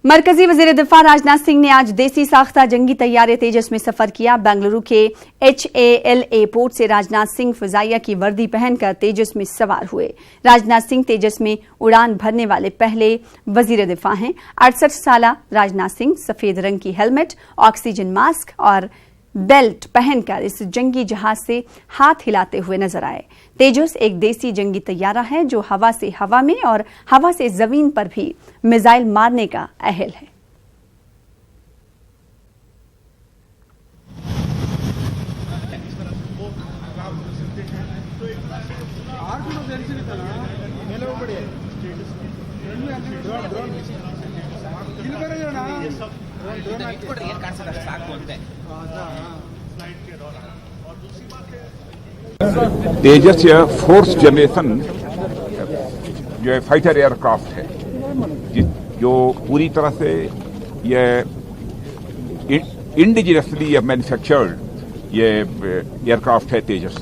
मरकजी वजीर दिफा राजनाथ सिंह ने आज देसी साख्ता जंगी तैयारे तेजस में सफर किया। बेंगलुरु के HAL एयरपोर्ट से राजनाथ सिंह फिजाइया की वर्दी पहनकर तेजस में सवार हुए। राजनाथ सिंह तेजस में उड़ान भरने वाले पहले वजीर दिफा हैं। 68 साल राजनाथ सिंह सफेद रंग की हेलमेट, ऑक्सीजन मास्क और बेल्ट पहनकर इस जंगी जहाज से हाथ हिलाते हुए नजर आए। तेजस एक देसी जंगी तैयारा है जो हवा से हवा में और हवा से जमीन पर भी मिसाइल मारने का अहल है। तेजस यह फोर्थ जनरेशन जो है फाइटर एयरक्राफ्ट है, जो पूरी तरह से यह इंडिजिनसली यह मैन्युफैक्चर्ड ये एयरक्राफ्ट है तेजस।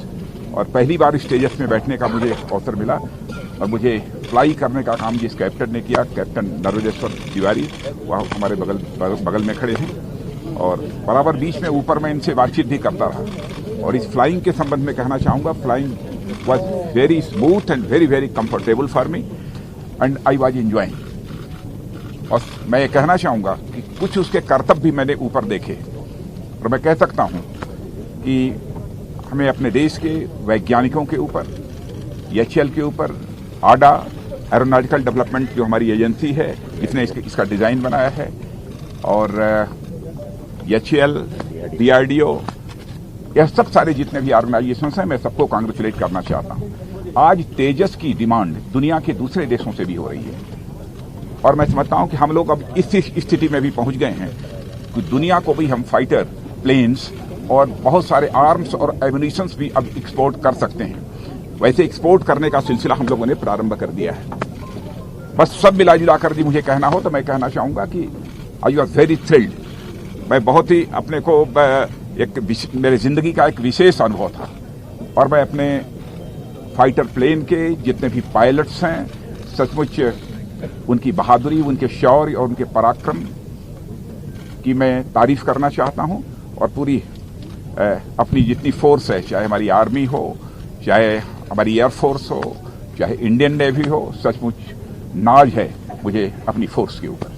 और पहली बार इस तेजस में बैठने का मुझे अवसर मिला और मुझे फ्लाई करने का काम जिस कैप्टन ने किया, कैप्टन नरोजेश्वर तिवारी, वह हमारे बगल में खड़े हैं और बराबर बीच में ऊपर मैं इनसे बातचीत भी करता रहा। और इस फ्लाइंग के संबंध में कहना चाहूंगा, flying was very smooth and very very comfortable for me and I was enjoying. और मैं ये कहना चाहूंगा कि कुछ उसके करतब भी मैंने ऊपर देखे और मैं कह सकता हूं कि हमें अपने देश के वैज्ञानिकों के ऊपर, HAL के ऊपर, आडा एरोनॉटिकल डेवलपमेंट जो हमारी एजेंसी है, इसने इसका डिजाइन बनाया है, और HAL, DRDO, यह सब सारे जितने भी ऑर्गेनाइजेशंस हैं, मैं सबको कांग्रेचुलेट करना चाहता हूं। आज तेजस की डिमांड दुनिया के दूसरे देशों से भी हो रही है और मैं समझता हूं कि हम लोग अब इस स्थिति में भी पहुंच गए हैं कि दुनिया को भी हम फाइटर प्लेन्स और बहुत सारे आर्म्स और एम्यूनिशंस भी अब एक्सपोर्ट कर सकते हैं। वैसे एक्सपोर्ट करने का सिलसिला हम लोगों ने प्रारंभ कर दिया है। बस सब मिला जुला कर मुझे कहना हो तो मैं कहना चाहूंगा कि आई वॉज वेरी थ्रिल्ड। मैं बहुत ही अपने को मेरे जिंदगी का एक विशेष अनुभव था और मैं अपने फाइटर प्लेन के जितने भी पायलट्स हैं, सचमुच उनकी बहादुरी, उनके शौर्य और उनके पराक्रम की मैं तारीफ करना चाहता हूं। और पूरी अपनी जितनी फोर्स है, चाहे हमारी आर्मी हो, चाहे हमारी एयरफोर्स हो, चाहे इंडियन नेवी हो, सचमुच नाज है मुझे अपनी फोर्स के ऊपर।